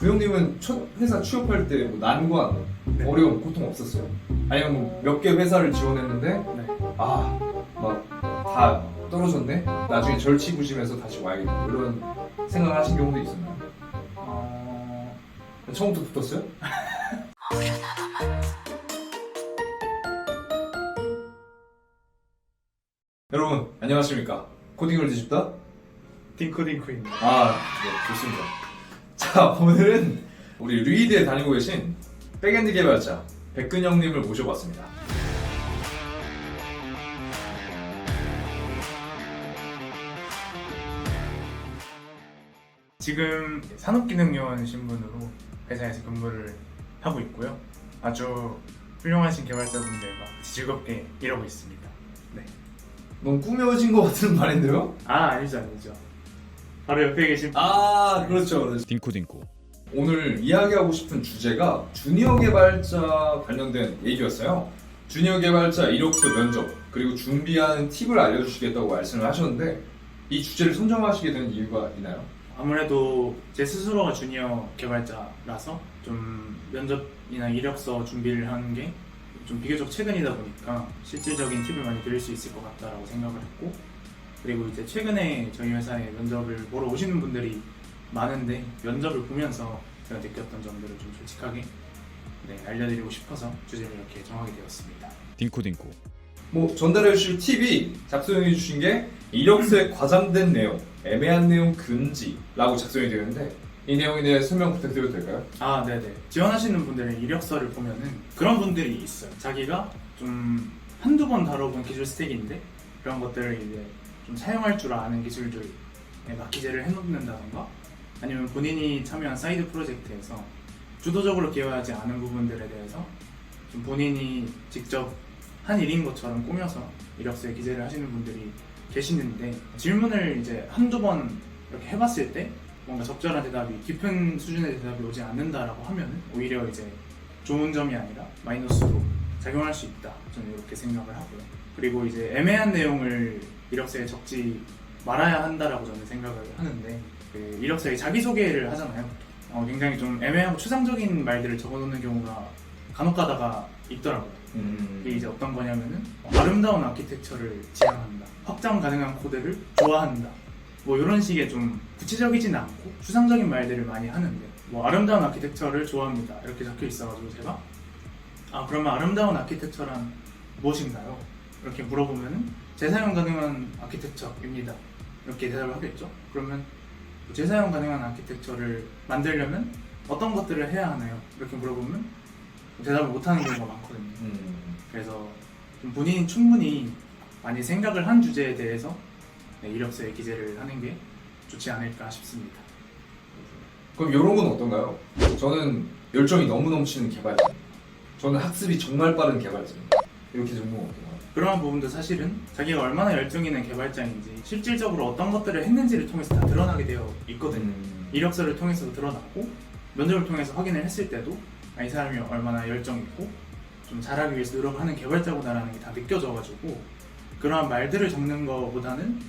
그 형님은 첫 회사 취업할 때 뭐 난관, 네. 어려움, 고통 없었어요? 아니면 뭐 몇 개 회사를 지원했는데 네. 막 다 떨어졌네? 나중에 절치부심해서 다시 와야겠다 이런 생각을 하신 경우도 있었나요? 처음부터 붙었어요? 여러분 안녕하십니까, 코딩을 뒤집다 딩코딩코입니다. 네, 좋습니다. 자, 오늘은 우리 루이드에 다니고 계신 백엔드 개발자 백근영님을 모셔봤습니다. 지금 산업기능요원 신분으로 회사에서 근무를 하고 있고요. 아주 훌륭하신 개발자분들과 즐겁게 일하고 있습니다. 네. 너무 꾸며진 것 같은 말인데요? 아니죠. 바로 옆에 계신 그렇죠. 딩코딩코. 오늘 이야기하고 싶은 주제가 주니어 개발자 관련된 얘기였어요. 주니어 개발자 이력서 면접 그리고 준비하는 팁을 알려주시겠다고 말씀을 하셨는데 이 주제를 선정하시게 된 이유가 있나요? 아무래도 제 스스로가 주니어 개발자라서 좀 면접이나 이력서 준비를 하는 게 좀 비교적 최근이다 보니까 실질적인 팁을 많이 드릴 수 있을 것 같다라고 생각을 했고, 그리고 이제 최근에 저희 회사에 면접을 보러 오시는 분들이 많은데 면접을 보면서 제가 느꼈던 점들을 좀 솔직하게 알려드리고 싶어서 주제를 이렇게 정하게 되었습니다. 딩코딩코. 뭐 전달해 주실 팁이 작성해 주신 게 이력서에 과장된 내용, 애매한 내용 금지라고 작성이 되어 있는데 이 내용에 대해 설명 부탁드려도 될까요? 네네. 지원하시는 분들의 이력서를 보면은 그런 분들이 있어요. 자기가 좀 한두 번 다뤄본 기술 스택인데 그런 것들을 이제 좀 사용할 줄 아는 기술들에 막 기재를 해놓는다던가, 아니면 본인이 참여한 사이드 프로젝트에서 주도적으로 기여하지 않은 부분들에 대해서 좀 본인이 직접 한 일인 것처럼 꾸며서 이력서에 기재를 하시는 분들이 계시는데, 질문을 이제 한두 번 이렇게 해봤을 때 뭔가 적절한 대답이, 깊은 수준의 대답이 오지 않는다라고 하면 오히려 이제 좋은 점이 아니라 마이너스로 작용할 수 있다, 저는 이렇게 생각을 하고요. 그리고 이제 애매한 내용을 이력서에 적지 말아야 한다라고 저는 생각을 하는데, 그 이력서에 자기소개를 하잖아요. 굉장히 좀 애매하고 추상적인 말들을 적어놓는 경우가 간혹 가다가 있더라고요. 이게 이제 어떤 거냐면은 아름다운 아키텍처를 지향한다, 확장 가능한 코드를 좋아한다, 뭐 이런 식의 좀 구체적이진 않고 추상적인 말들을 많이 하는데, 뭐 아름다운 아키텍처를 좋아합니다 이렇게 적혀 있어가지고 제가 그러면 아름다운 아키텍처란 무엇인가요? 이렇게 물어보면은 재사용 가능한 아키텍처입니다 이렇게 대답을 하겠죠. 그러면 재사용 가능한 아키텍처를 만들려면 어떤 것들을 해야 하나요? 이렇게 물어보면 대답을 못하는 경우가 많거든요. 그래서 좀 본인이 충분히 많이 생각을 한 주제에 대해서 이력서에 기재를 하는 게 좋지 않을까 싶습니다. 그럼 이런 건 어떤가요? 저는 열정이 너무 넘치는 개발자, 저는 학습이 정말 빠른 개발자입니다, 이렇게 정보가 어떤가요? 그러한 부분도 사실은 자기가 얼마나 열정 있는 개발자인지 실질적으로 어떤 것들을 했는지를 통해서 다 드러나게 되어 있거든요. 이력서를 통해서도 드러났고, 면접을 통해서 확인을 했을 때도 이 사람이 얼마나 열정 있고 좀 잘하기 위해서 노력하는 개발자구나라는 게 다 느껴져가지고, 그러한 말들을 적는 것보다는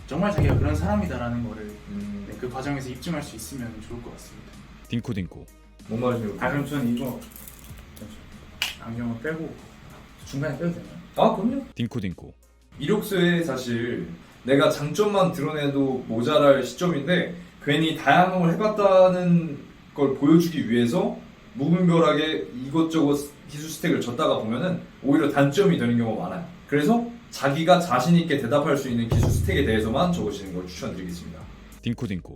정말 자기가 그런 사람이다라는 거를 그 과정에서 입증할 수 있으면 좋을 것 같습니다. 딩코딩코. 뭔 말인지 그럼 저는 이거 안경을 빼고 중간에 빼도 되나요? 그럼요. 딩코딩코. 이력서에 사실 내가 장점만 드러내도 모자랄 시점인데 괜히 다양한 해봤다는 걸 보여주기 위해서 무분별하게 이것저것 기술 스택을 줬다가 보면은 오히려 단점이 되는 경우가 많아요. 그래서 자기가 자신 있게 대답할 수 있는 기술 스택에 대해서만 적으시는 걸 추천드리겠습니다. 딩코딩코.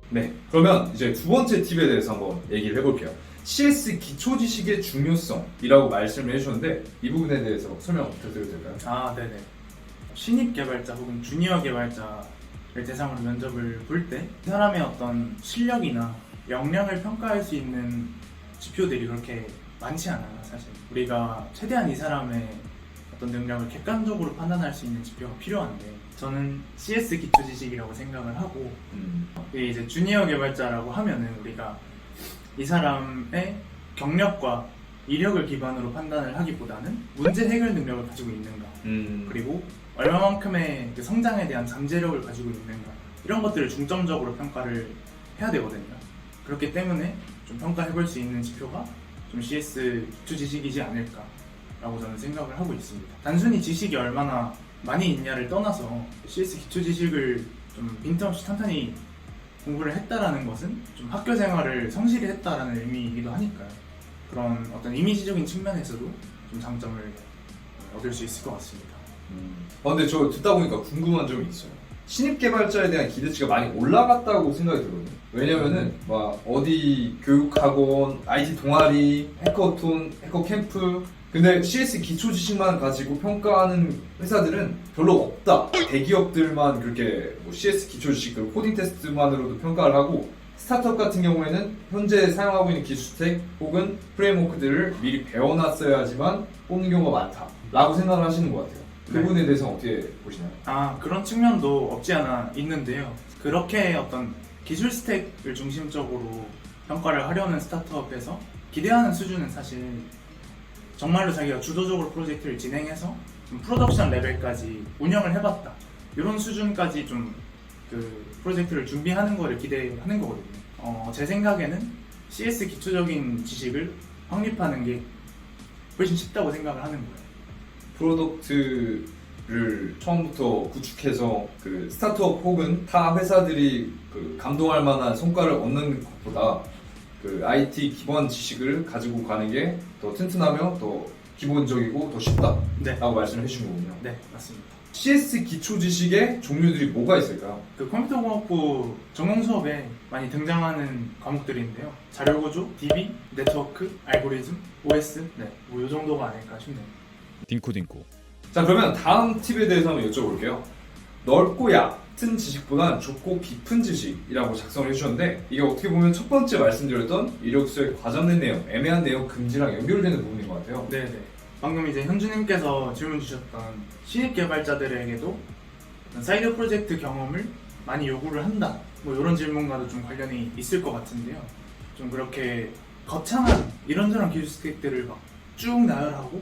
네, 그러면 이제 두 번째 팁에 대해서 한번 얘기를 해볼게요. CS 기초 지식의 중요성이라고 말씀을 해주셨는데 이 부분에 대해서 설명 부탁드려도 될까요? 네네. 신입 개발자 혹은 주니어 개발자를 대상으로 면접을 볼 때 이 사람의 어떤 실력이나 역량을 평가할 수 있는 지표들이 그렇게 많지 않아요. 사실 우리가 최대한 이 사람의 어떤 능력을 객관적으로 판단할 수 있는 지표가 필요한데, 저는 CS 기초 지식이라고 생각을 하고, 이게 이제 주니어 개발자라고 하면은 우리가 이 사람의 경력과 이력을 기반으로 판단을 하기보다는 문제 해결 능력을 가지고 있는가, 그리고 얼마만큼의 그 성장에 대한 잠재력을 가지고 있는가, 이런 것들을 중점적으로 평가를 해야 되거든요. 그렇기 때문에 좀 좀 평가해볼 수 있는 지표가 좀 CS 기초 지식이지 않을까라고 저는 생각을 하고 있습니다. 단순히 지식이 얼마나 많이 있냐를 떠나서 CS 기초 지식을 좀 빈틈없이 탄탄히 공부를 했다라는 것은 좀 학교 생활을 성실히 했다라는 의미이기도 하니까요. 그런 어떤 이미지적인 측면에서도 좀 장점을 얻을 수 있을 것 같습니다. 근데 저 듣다 보니까 궁금한 점이 있어요. 신입 개발자에 대한 기대치가 많이 올라갔다고 생각이 들거든요. 왜냐면은 막 어디 교육학원, IT 동아리, 해커톤, 해커 캠프, 근데 CS 기초 지식만 가지고 평가하는 회사들은 별로 없다. 대기업들만 그렇게 뭐 CS 기초 지식, 그리고 코딩 테스트만으로도 평가를 하고, 스타트업 같은 경우에는 현재 사용하고 있는 기술 스택 혹은 프레임워크들을 미리 배워놨어야지만 뽑는 경우가 많다라고 생각을 하시는 것 같아요. 그 네. 부분에 대해서 어떻게 보시나요? 그런 측면도 없지 않아 있는데요. 그렇게 어떤 기술 스택을 중심적으로 평가를 하려는 스타트업에서 기대하는 수준은 사실 정말로 자기가 주도적으로 프로젝트를 진행해서 좀 프로덕션 레벨까지 운영을 해봤다, 이런 수준까지 좀 그 프로젝트를 준비하는 거를 기대하는 거거든요. 제 생각에는 CS 기초적인 지식을 확립하는 게 훨씬 쉽다고 생각을 하는 거예요. 프로덕트를 처음부터 구축해서 그 스타트업 혹은 타 회사들이 그 감동할 만한 성과를 얻는 것보다 그 IT 기본 지식을 가지고 가는 게 더 튼튼하며 더 기본적이고 더 쉽다라고 네, 말씀을 해주신 거군요. 네, 맞습니다. CS 기초 지식의 종류들이 뭐가 있을까요? 그 컴퓨터공학부 전공 수업에 많이 등장하는 과목들인데요. 자료구조, DB, 네트워크, 알고리즘, OS, 뭐 이 정도가 아닐까 싶네요. 딩코딩코. 자, 그러면 다음 팁에 대해서 한번 여쭤볼게요. 넓고 얕은 지식보다는 좁고 깊은 지식이라고 작성을 해주셨는데, 이게 어떻게 보면 첫 번째 말씀드렸던 이력서의 과장된 내용, 애매한 내용 금지랑 연결되는 부분인 것 같아요. 네네. 방금 이제 현주님께서 질문 주셨던 신입 개발자들에게도 사이드 프로젝트 경험을 많이 요구를 한다, 뭐 이런 질문과도 좀 관련이 있을 것 같은데요. 좀 그렇게 거창한 이런저런 기술 스택들을 막 쭉 나열하고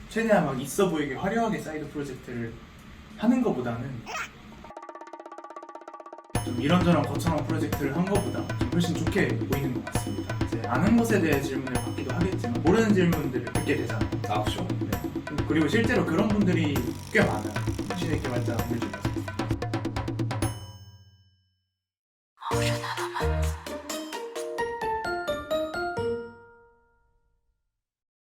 최대한 막 있어 보이게 화려하게 사이드 프로젝트를 하는 것보다는 좀 이런저런 거창한 프로젝트를 한 것보다 좀 훨씬 좋게 보이는 것 같습니다. 이제 아는 것에 대해 질문을 받기도 하겠지만 모르는 질문들을 듣게 되잖아요. 그렇죠. 그리고 실제로 그런 분들이 꽤 많아요. 신입 개발자분들 중에서.